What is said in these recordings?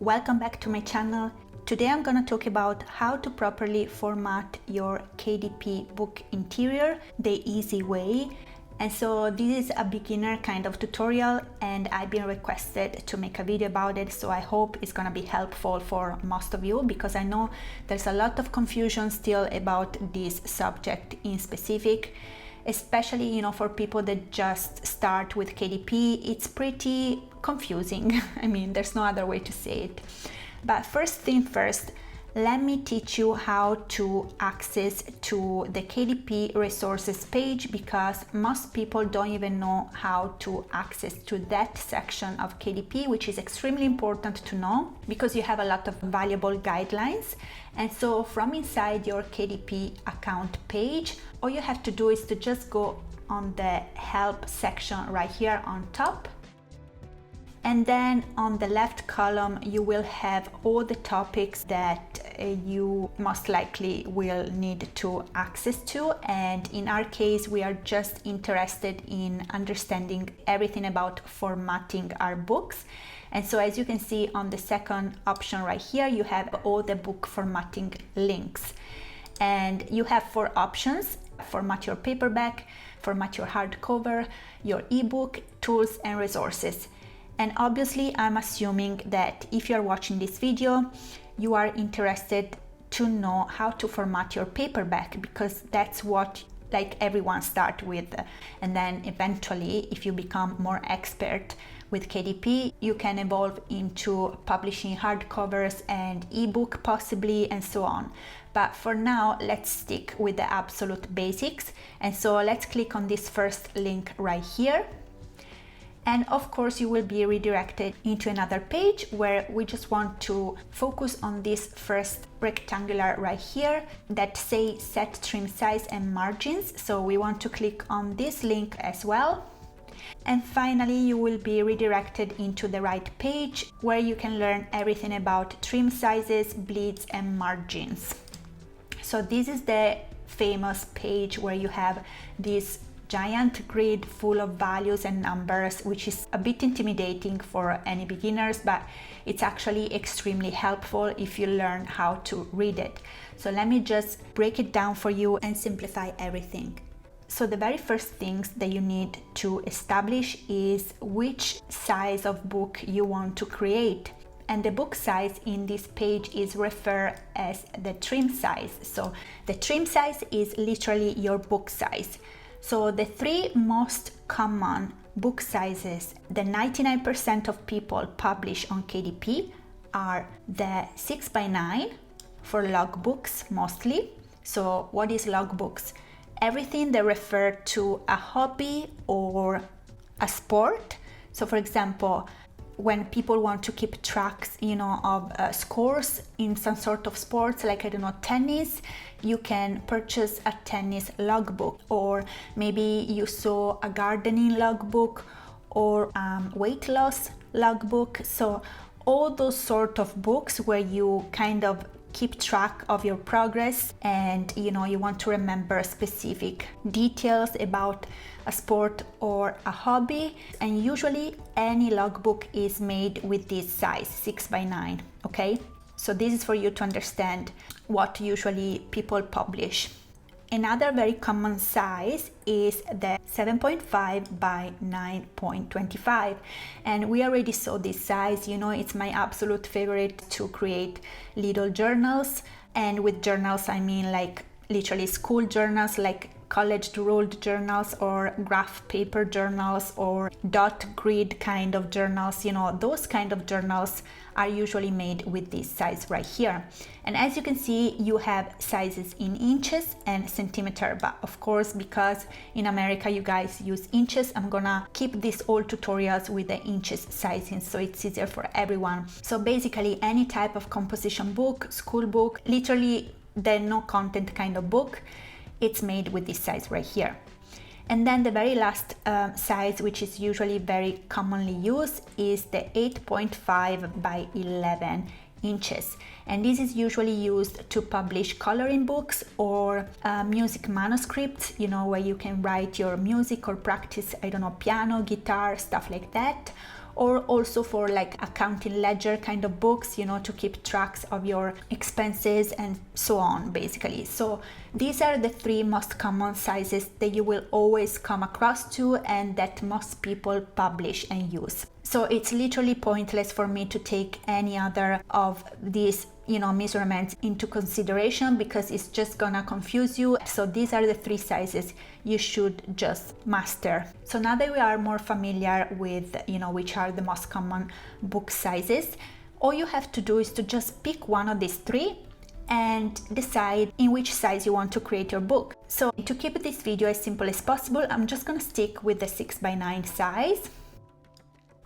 Welcome back to my channel. Today I'm going to talk about how to properly format your KDP book interior the easy way. And so this is a beginner kind of tutorial and I've been requested to make a video about it, so I hope it's going to be helpful for most of you, because I know there's a lot of confusion still about this subject in specific, especially for people that just start with KDP. It's pretty confusing. I mean, there's no other way to say it. But first thing first, let me teach you how to access to the KDP resources page, because most people don't even know how to access to that section of KDP, which is extremely important to know because you have a lot of valuable guidelines. And so from inside your KDP account page, all you have to do is to just go on the help section right here on top. And then on the left column, you will have all the topics that you most likely will need to access to. And in our case, we are just interested in understanding everything about formatting our books. And so as you can see on the second option right here, you have all the book formatting links. And you have 4 options: format your paperback, format your hardcover, your ebook, tools and resources. And obviously, I'm assuming that if you're watching this video, you are interested to know how to format your paperback, because that's what everyone starts with. And then eventually, if you become more expert with KDP, you can evolve into publishing hardcovers and ebook possibly, and so on. But for now, let's stick with the absolute basics. And so let's click on this first link right here. And of course, you will be redirected into another page where we just want to focus on this first rectangular right here that say set trim size and margins. So we want to click on this link as well. And finally, you will be redirected into the right page where you can learn everything about trim sizes, bleeds and margins. So this is the famous page where you have this giant grid full of values and numbers, which is a bit intimidating for any beginners, but it's actually extremely helpful if you learn how to read it. So let me just break it down for you and simplify everything. So the very first things that you need to establish is which size of book you want to create. And the book size in this page is referred as the trim size. So the trim size is literally your book size. So the 3 most common book sizes that 99% of people publish on KDP are the 6x9 for logbooks mostly. So what is logbooks? Everything that refers to a hobby or a sport. So for example, when people want to keep tracks, of scores in some sort of sports, like, I don't know, tennis, you can purchase a tennis logbook, or maybe you saw a gardening logbook or weight loss logbook. So all those sort of books where you kind of keep track of your progress and you want to remember specific details about a sport or a hobby. And usually any logbook is made with this size, 6x9. Okay, so this is for you to understand what usually people publish. Another very common size is the 7.5 by 9.25, and we already saw this size. It's my absolute favorite to create little journals, and with journals I mean like literally school journals, like college ruled journals or graph paper journals or dot grid kind of journals. Those kind of journals are usually made with this size right here. And as you can see, you have sizes in inches and centimeter, but of course, because in America you guys use inches, I'm gonna keep these old tutorials with the inches sizing so it's easier for everyone. So basically any type of composition book, school book, literally the no content kind of book, it's made with this size right here. And then the very last size, which is usually very commonly used, is the 8.5 by 11 inches. And this is usually used to publish coloring books or music manuscripts, where you can write your music or practice, I don't know, piano, guitar, stuff like that. or also for like accounting ledger kind of books, you know, to keep tracks of your expenses and so on, basically. So these are the three most common sizes that you will always come across to and that most people publish and use. So it's literally pointless for me to take any other of these, you know, measurements into consideration because it's just gonna confuse you. So these are the three sizes you should just master. So now that we are more familiar with, you know, which are the most common book sizes, all you have to do is to just pick one of these three and decide in which size you want to create your book. So to keep this video as simple as possible, I'm just gonna stick with the 6x9 size,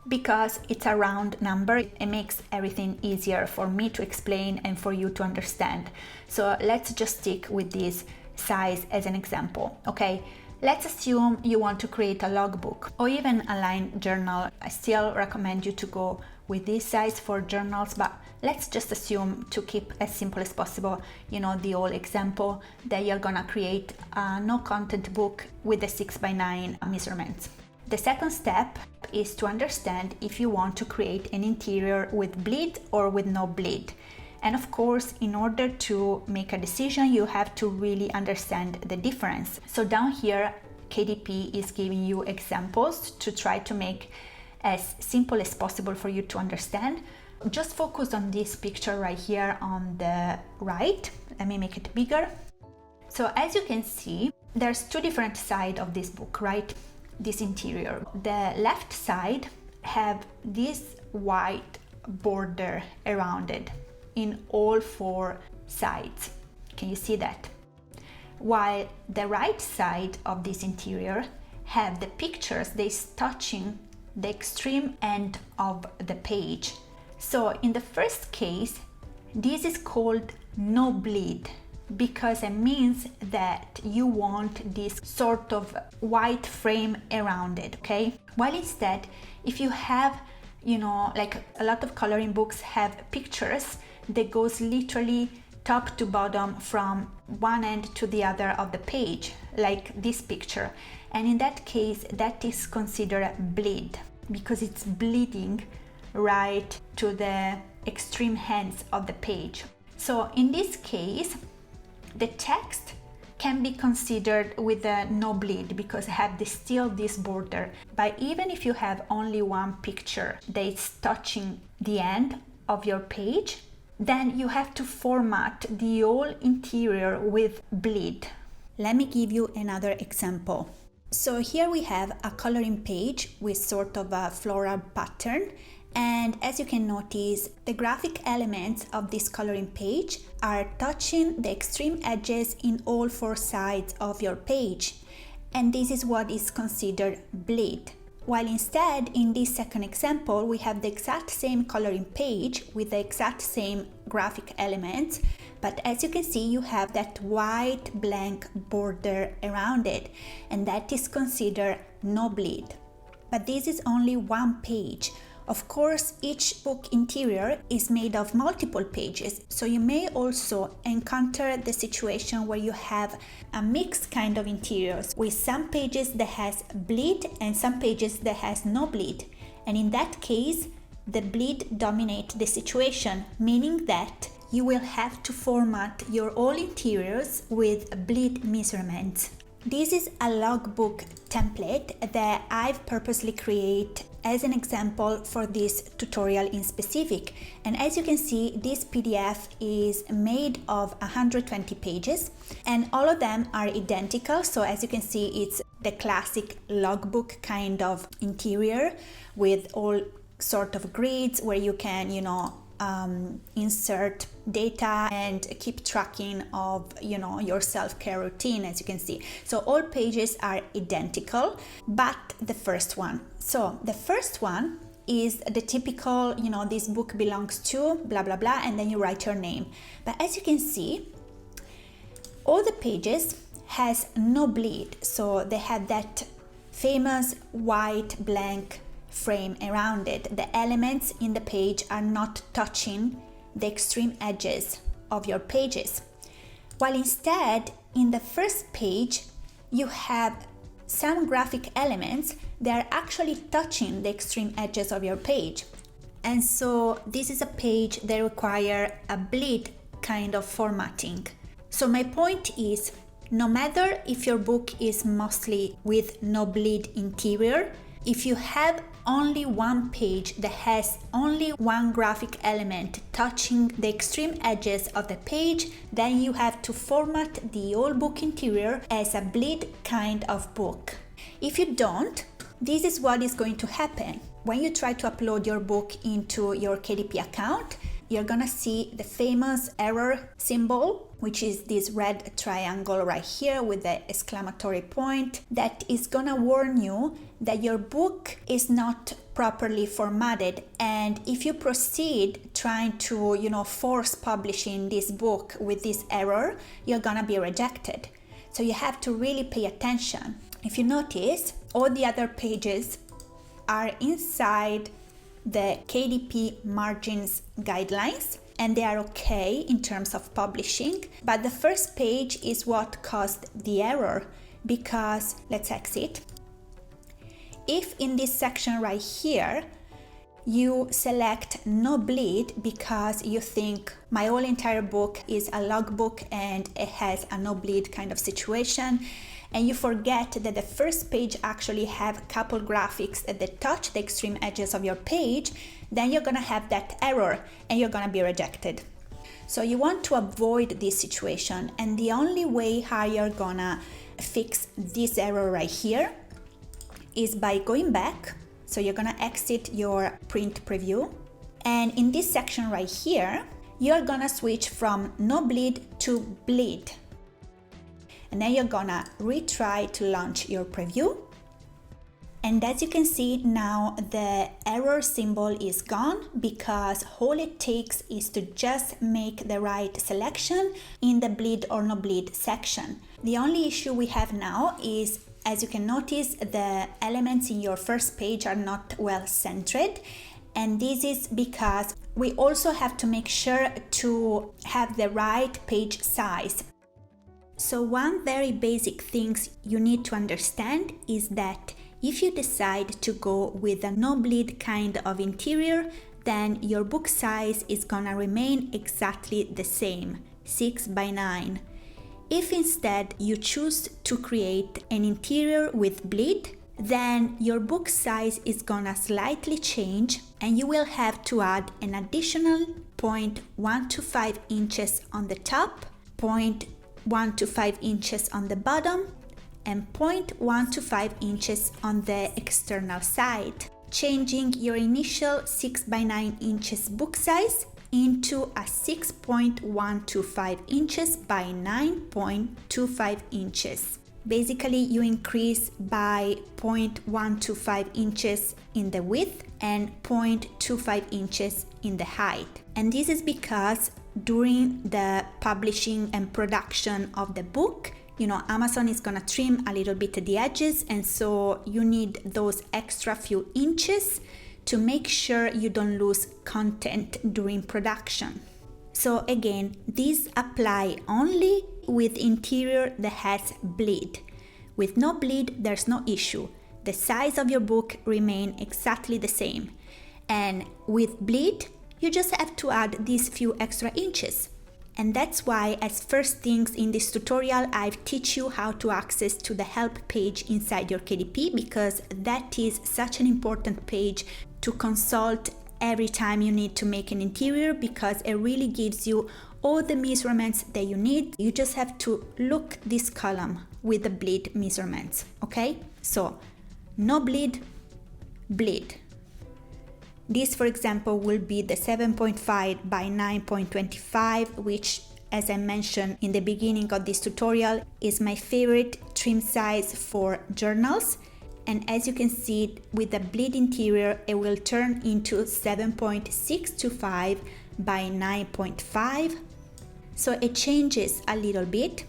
because it's a round number. It makes everything easier for me to explain and for you to understand. So let's just stick with this size as an example, okay? Let's assume you want to create a logbook or even a line journal. I still recommend you to go with this size for journals, but let's just assume, to keep as simple as possible, you know, the old example, that you're gonna create a no content book with the 6x9 measurements. The second step is to understand if you want to create an interior with bleed or with no bleed. And of course, in order to make a decision, you have to really understand the difference. So down here, KDP is giving you examples to try to make as simple as possible for you to understand. Just focus on this picture right here on the right. Let me make it bigger. So as you can see, there's two different sides of this book, right? This interior. The left side have this white border around it in all four sides. Can you see that? While the right side of this interior have the pictures that's touching the extreme end of the page. So in the first case, this is called no bleed, because it means that you want this sort of white frame around it, okay? While instead, if you have, you know, like a lot of coloring books have pictures that goes literally top to bottom from one end to the other of the page, like this picture. And in that case, that is considered bleed because it's bleeding right to the extreme ends of the page. So in this case, the text can be considered with a no bleed because it have still this border. But even if you have only one picture that's touching the end of your page, then you have to format the whole interior with bleed. Let me give you another example. So here we have a coloring page with sort of a floral pattern. And as you can notice, the graphic elements of this coloring page are touching the extreme edges in all four sides of your page. And this is what is considered bleed. While instead, in this second example, we have the exact same coloring page with the exact same graphic elements. But as you can see, you have that white blank border around it. And that is considered no bleed. But this is only one page. Of course, each book interior is made of multiple pages, so you may also encounter the situation where you have a mixed kind of interiors with some pages that has bleed and some pages that has no bleed. And in that case, the bleed dominates the situation, meaning that you will have to format your all interiors with bleed measurements. This is a logbook template that I've purposely created as an example for this tutorial in specific. And as you can see, this PDF is made of 120 pages and all of them are identical. So as you can see, it's the classic logbook kind of interior with all sort of grids where you can, insert data and keep tracking of, your self-care routine, as you can see. So all pages are identical, but the first one. So the first one is the typical, this book belongs to blah, blah, blah, and then you write your name. But as you can see, all the pages has no bleed. So they have that famous white blank frame around it. The elements in the page are not touching the extreme edges of your pages. While instead, in the first page, you have some graphic elements, they are actually touching the extreme edges of your page. And so this is a page that requires a bleed kind of formatting. So my point is, no matter if your book is mostly with no bleed interior, if you have only one page that has only one graphic element touching the extreme edges of the page, then you have to format the whole book interior as a bleed kind of book. If you don't, this is what is going to happen. When you try to upload your book into your KDP account, you're gonna see the famous error symbol, which is this red triangle right here with the exclamatory point, that is gonna warn you that your book is not properly formatted. And if you proceed trying to, force publishing this book with this error, you're gonna be rejected. So you have to really pay attention. If you notice, all the other pages are inside the KDP margins guidelines, and they are okay in terms of publishing, but the first page is what caused the error, because let's exit. If in this section right here you select no bleed because you think my whole entire book is a logbook and it has a no bleed kind of situation, and you forget that the first page actually have a couple graphics that touch the extreme edges of your page, then you're gonna have that error and you're gonna be rejected. So you want to avoid this situation, and the only way how you're gonna fix this error right here is by going back. So you're gonna exit your print preview, and in this section right here, you're gonna switch from no bleed to bleed. And then you're gonna retry to launch your preview. And as you can see now, the error symbol is gone, because all it takes is to just make the right selection in the bleed or no bleed section. The only issue we have now is, as you can notice, the elements in your first page are not well centered. And this is because we also have to make sure to have the right page size. So one very basic thing you need to understand is that if you decide to go with a no bleed kind of interior, then your book size is gonna remain exactly the same, 6x9. If instead you choose to create an interior with bleed, then your book size is gonna slightly change, and you will have to add an additional 0.125 inches on the top, 0.125 inches on the bottom, and 0.125 inches on the external side, changing your initial 6x9 inches book size into a 6.125 inches by 9.25 inches. Basically, you increase by 0.125 inches in the width and 0.25 inches in the height. And this is because during the publishing and production of the book, Amazon is gonna trim a little bit at the edges, and so you need those extra few inches to make sure you don't lose content during production. So again, these apply only with interior that has bleed. With no bleed, there's no issue. The size of your book remain exactly the same. And with bleed, you just have to add these few extra inches. And that's why, as first things in this tutorial, I've teach you how to access to the help page inside your KDP, because that is such an important page to consult every time you need to make an interior, because it really gives you all the measurements that you need. You just have to look this column with the bleed measurements, okay? So, no bleed, bleed. This, for example, will be the 7.5 by 9.25, which, as I mentioned in the beginning of this tutorial, is my favorite trim size for journals. And as you can see, with the bleed interior, it will turn into 7.625 by 9.5. So it changes a little bit.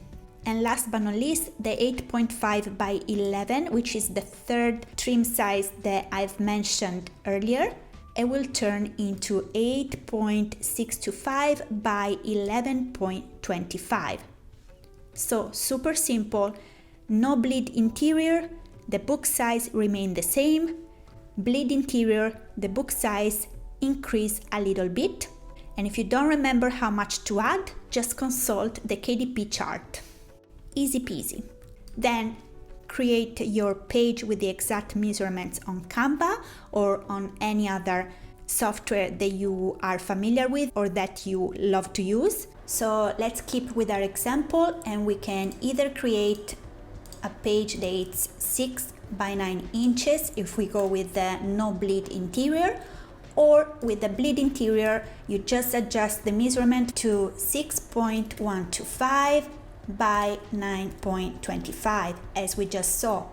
And last but not least, the 8.5 by 11, which is the third trim size that I've mentioned earlier, it will turn into 8.625 by 11.25. So super simple, no bleed interior, the book size remain the same. Bleed interior, the book size increase a little bit. And if you don't remember how much to add, just consult the KDP chart. Easy peasy. Then create your page with the exact measurements on Canva or on any other software that you are familiar with or that you love to use. So let's keep with our example, and we can either create a page that's 6 by 9 inches if we go with the no bleed interior, or with the bleed interior you just adjust the measurement to 6.125 by 9.25 as we just saw.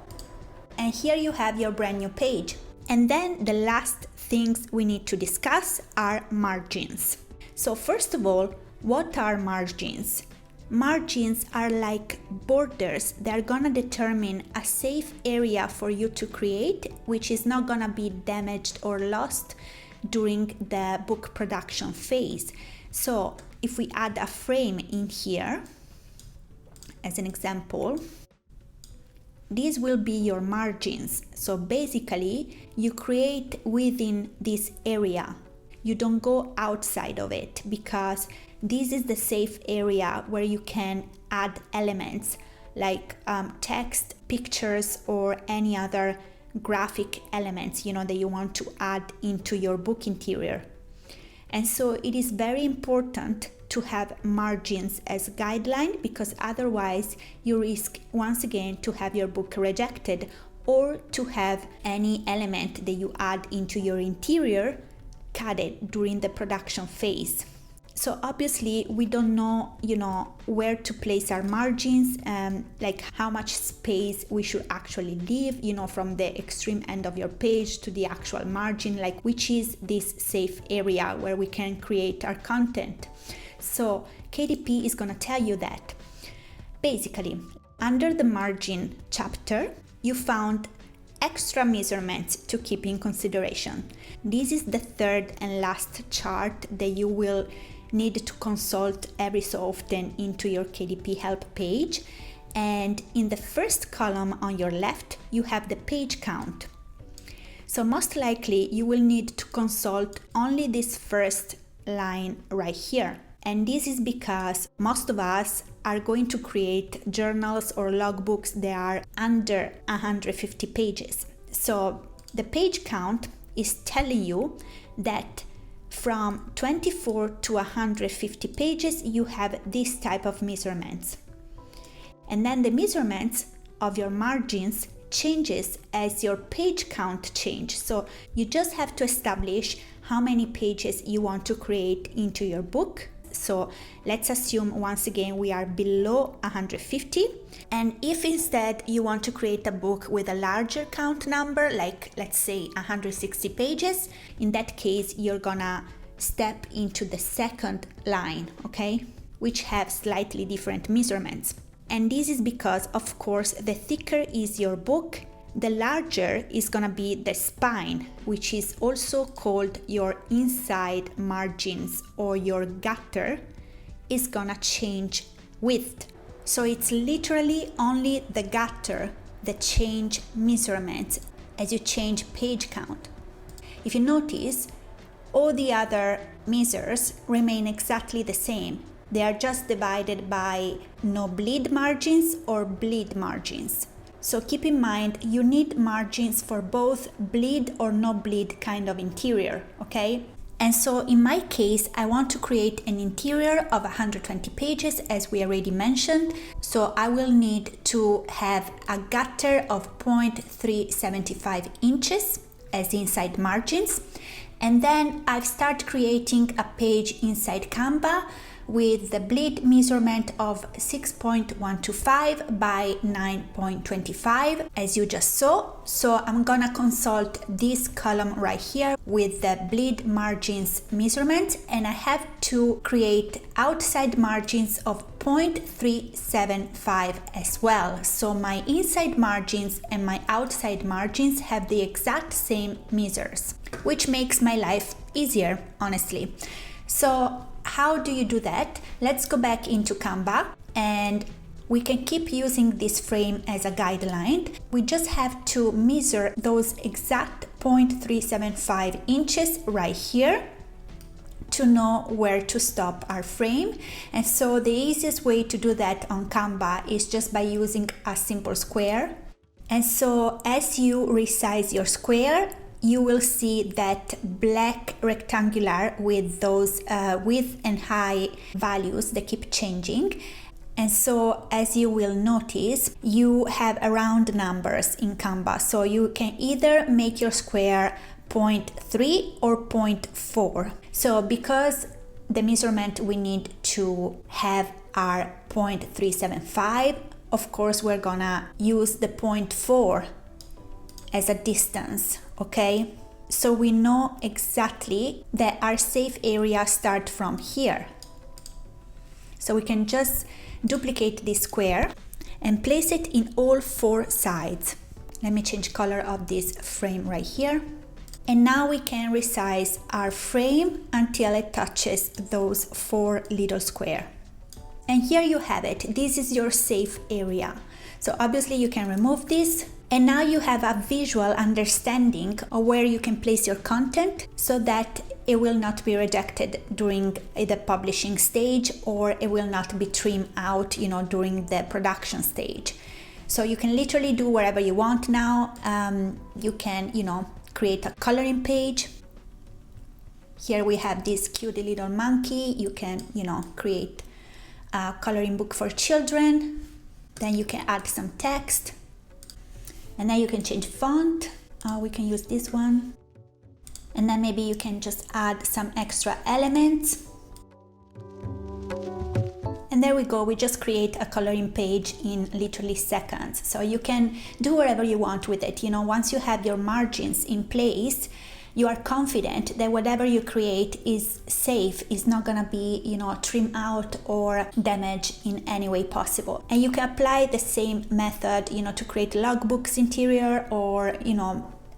And here you have your brand new page. And then the last things we need to discuss are margins. So first of all, what are margins? Margins are like borders. They're gonna determine a safe area for you to create, which is not gonna be damaged or lost during the book production phase. So if we add a frame in here, as an example, these will be your margins. So basically, you create within this area. You don't go outside of it, because this is the safe area where you can add elements like text, pictures, or any other graphic elements, that you want to add into your book interior. And so it is very important to have margins as a guideline, because otherwise you risk once again to have your book rejected, or to have any element that you add into your interior cutted during the production phase. So obviously we don't know, where to place our margins, like how much space we should actually leave, from the extreme end of your page to the actual margin, like which is this safe area where we can create our content. So KDP is going to tell you that. Basically, under the margin chapter, you found extra measurements to keep in consideration. This is the third and last chart that you will need to consult every so often into your KDP help page. And in the first column on your left, you have the page count. So most likely you will need to consult only this first line right here. And this is because most of us are going to create journals or logbooks that are under 150 pages. So the page count is telling you that from 24 to 150 pages, you have this type of measurements. And then the measurements of your margins changes as your page count change. So you just have to establish how many pages you want to create into your book. So let's assume once again we are below 150. And if instead you want to create a book with a larger count number, like let's say 160 pages, in that case you're gonna step into the second line, okay, which have slightly different measurements. And this is because, of course, the thicker is your book, the larger is gonna be the spine, which is also called your inside margins, or your gutter is gonna change width. So it's literally only the gutter that change measurements as you change page count. If you notice, all the other measures remain exactly the same. They are just divided by no bleed margins or bleed margins. So keep in mind, you need margins for both bleed or no bleed kind of interior, okay? And so in my case, I want to create an interior of 120 pages, as we already mentioned. So I will need to have a gutter of 0.375 inches as inside margins. And then I've started creating a page inside Canva with the bleed measurement of 6.125 by 9.25, as you just saw. So I'm gonna consult this column right here with the bleed margins measurement, and I have to create outside margins of 0.375 as well. So my inside margins and my outside margins have the exact same measures, which makes my life easier, honestly. So how do you do that? Let's go back into Canva, and We can keep using this frame as a guideline. We just have to measure those exact 0.375 inches right here to know where to stop our frame. And so the easiest way to do that on Canva is just by using a simple square. And so as you resize your square, you will see that black rectangular with those width and height values that keep changing. And so as you will notice, you have round numbers in Canva. So you can either make your square 0.3 or 0.4. So because the measurement we need to have are 0.375, of course we're gonna use the 0.4 as a distance, okay? So we know exactly that our safe area starts from here. So we can just duplicate this square and place it in all 4 sides. Let me change color of this frame right here. And now we can resize our frame until it touches those 4 little squares. And here you have it. This is your safe area. So obviously you can remove this. And now you have a visual understanding of where you can place your content so that it will not be rejected during the publishing stage, or it will not be trimmed out, during the production stage. So you can literally do whatever you want now. You can, create a coloring page. Here we have this cute little monkey. You can, create a coloring book for children. Then you can add some text. And then you can change font. We can use this one. And then maybe you can just add some extra elements. And there we go, we just create a coloring page in literally seconds. So you can do whatever you want with it. Once you have your margins in place, you are confident that whatever you create is safe, is not gonna be, trimmed out or damaged in any way possible. And you can apply the same method, to create logbooks interior or,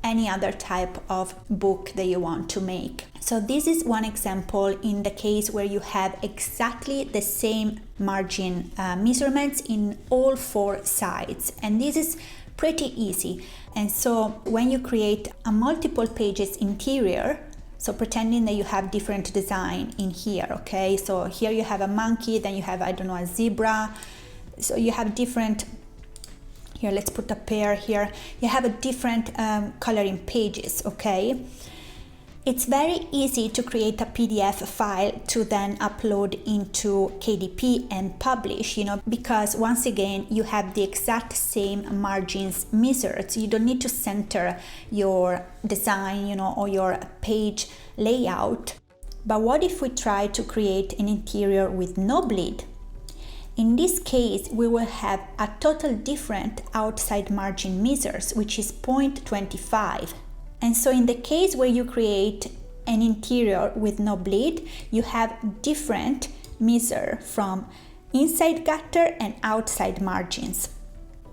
any other type of book that you want to make. So this is one example in the case where you have exactly the same margin measurements in all 4 sides. And this is pretty easy. And so when you create a multiple pages interior, so pretending that you have different design in here, okay? So here you have a monkey, then you have, a zebra. So you have different, here, let's put a pair here. You have a different coloring pages, okay? It's very easy to create a PDF file to then upload into KDP and publish, because once again, you have the exact same margins measured. So you don't need to center your design, or your page layout. But what if we try to create an interior with no bleed? In this case, we will have a total different outside margin measures, which is 0.25. And so in the case where you create an interior with no bleed, you have different measure from inside gutter and outside margins.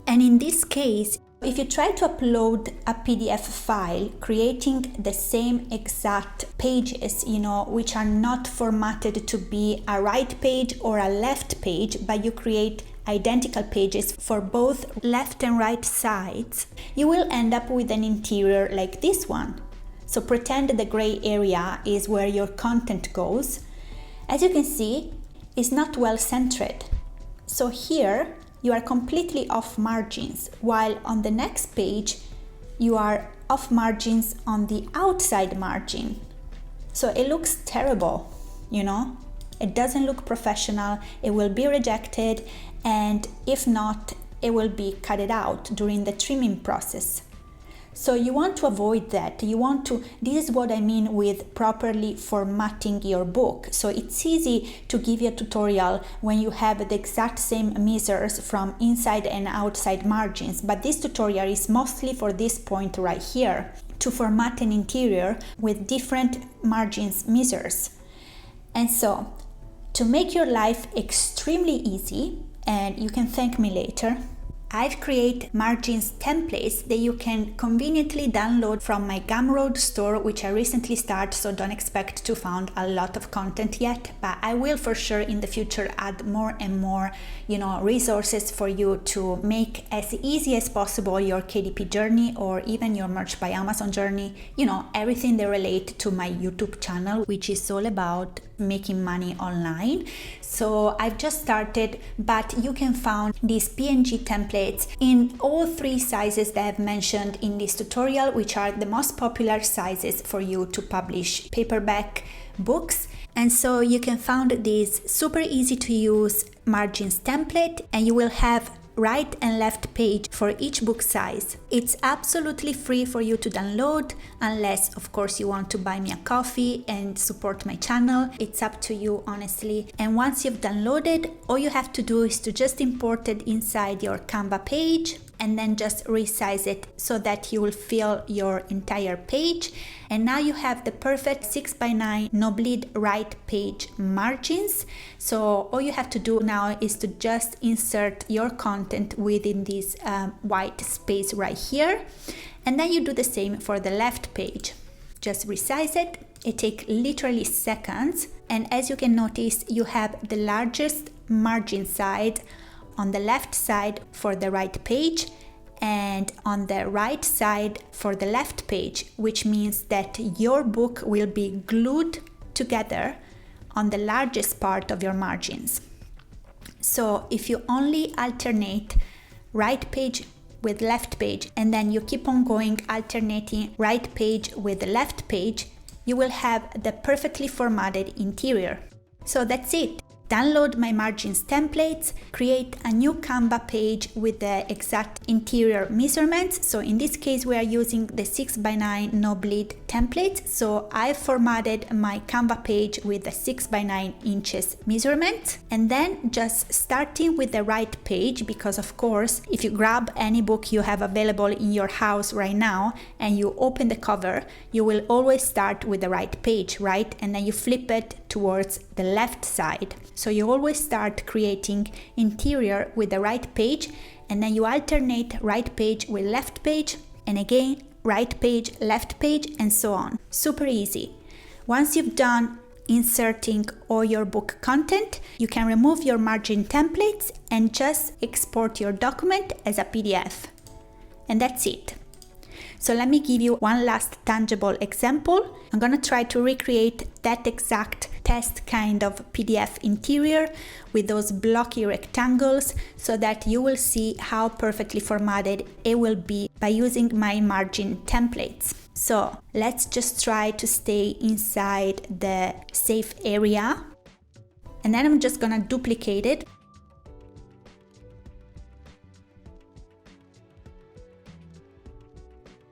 And in this case, if you try to upload a PDF file creating the same exact pages, which are not formatted to be a right page or a left page, but you create identical pages for both left and right sides, you will end up with an interior like this one. So pretend the gray area is where your content goes. As you can see, it's not well centered. So here you are completely off margins, while on the next page you are off margins on the outside margin. So it looks terrible, It doesn't look professional, it will be rejected, and if not, it will be cut out during the trimming process. So you want to avoid that. This is what I mean with properly formatting your book. So it's easy to give you a tutorial when you have the exact same measures from inside and outside margins, but this tutorial is mostly for this point right here, to format an interior with different margins measures. And so, to make your life extremely easy, and you can thank me later, I've created margins templates that you can conveniently download from my Gumroad store, which I recently started, so don't expect to find a lot of content yet, but I will for sure in the future add more and more, resources for you to make as easy as possible your KDP journey or even your Merch by Amazon journey, everything that relates to my YouTube channel, which is all about making money online. So I've just started, but you can find these PNG templates in all 3 sizes that I've mentioned in this tutorial, which are the most popular sizes for you to publish paperback books. And so you can find this super easy to use margins template, and you will have right and left page for each book size. It's absolutely free for you to download, unless of course you want to buy me a coffee and support my channel. It's up to you, honestly. And once you've downloaded, all you have to do is to just import it inside your Canva page and then just resize it so that you will fill your entire page. And now you have the perfect 6x9 no bleed right page margins. So all you have to do now is to just insert your content within this white space right here. And then you do the same for the left page. Just resize it. It takes literally seconds. And as you can notice, you have the largest margin side on the left side for the right page and on the right side for the left page, which means that your book will be glued together on the largest part of your margins. So if you only alternate right page with left page and then you keep on going alternating right page with the left page, you will have the perfectly formatted interior. So that's it. Download my margins templates, create a new Canva page with the exact interior measurements. So in this case, we are using the 6x9 no bleed template. So I formatted my Canva page with the 6x9 inches measurement. And then just starting with the right page, because of course, if you grab any book you have available in your house right now and you open the cover, you will always start with the right page, right? And then you flip it towards the left side. So you always start creating interior with the right page, and then you alternate right page with left page, and again right page, left page, and so on. Super easy. Once you've done inserting all your book content, you can remove your margin templates and just export your document as a PDF. And that's it. So let me give you one last tangible example. I'm gonna try to recreate that exact test kind of PDF interior with those blocky rectangles so that you will see how perfectly formatted it will be by using my margin templates. So let's just try to stay inside the safe area, and then I'm just gonna duplicate it.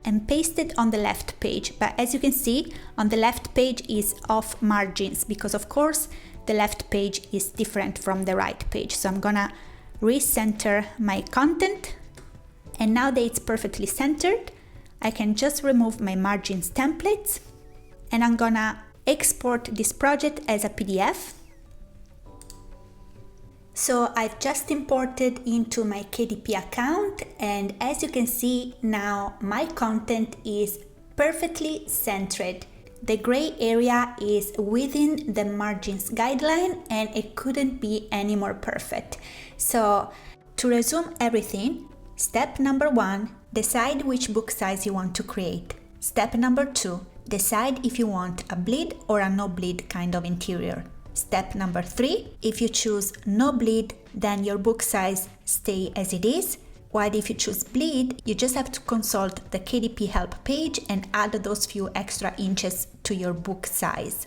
And paste it on the left page. But as you can see, on the left page is off margins because of course the left page is different from the right page. So I'm gonna recenter my content, and now that it's perfectly centered, I can just remove my margins templates, and I'm gonna export this project as a PDF. So I've just imported into my KDP account, and as you can see now my content is perfectly centered. The gray area is within the margins guideline and it couldn't be any more perfect. So to resume everything, step number 1, decide which book size you want to create. Step number 2, decide if you want a bleed or a no bleed kind of interior. Step number 3, if you choose no bleed, then your book size stay as it is, while if you choose bleed, you just have to consult the KDP help page and add those few extra inches to your book size.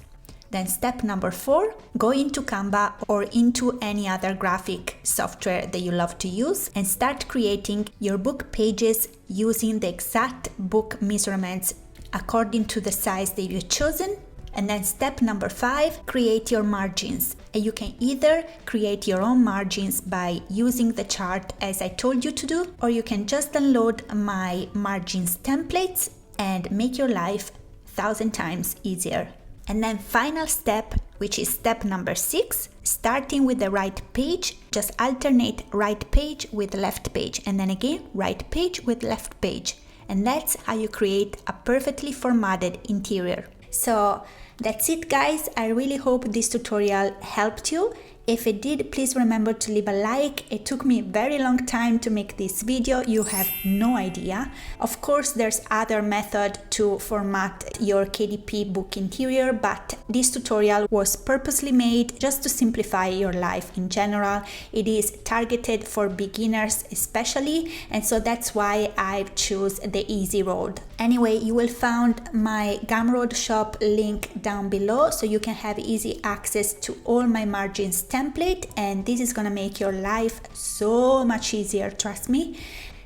Then step number 4, go into Canva or into any other graphic software that you love to use and start creating your book pages using the exact book measurements according to the size that you've chosen. And then step number 5, create your margins. And you can either create your own margins by using the chart as I told you to do, or you can just download my margins templates and make your life 1,000 times easier. And then final step, which is step number 6, starting with the right page, just alternate right page with left page, and then again right page with left page. And that's how you create a perfectly formatted interior. So that's it, guys. I really hope this tutorial helped you. If it did, please remember to leave a like. It took me a very long time to make this video. You have no idea. Of course, there's other method to format your KDP book interior, but this tutorial was purposely made just to simplify your life in general. It is targeted for beginners especially, and so that's why I've chosen the easy road. Anyway, you will find my Gumroad shop link down below, so you can have easy access to all my margins template, and this is gonna make your life so much easier, trust me.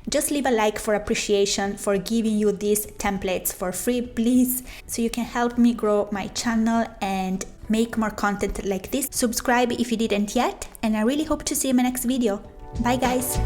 Just leave a like for appreciation for giving you these templates for free, please, so you can help me grow my channel and make more content like this. Subscribe if you didn't yet, and I really hope to see you in my next video. Bye, guys.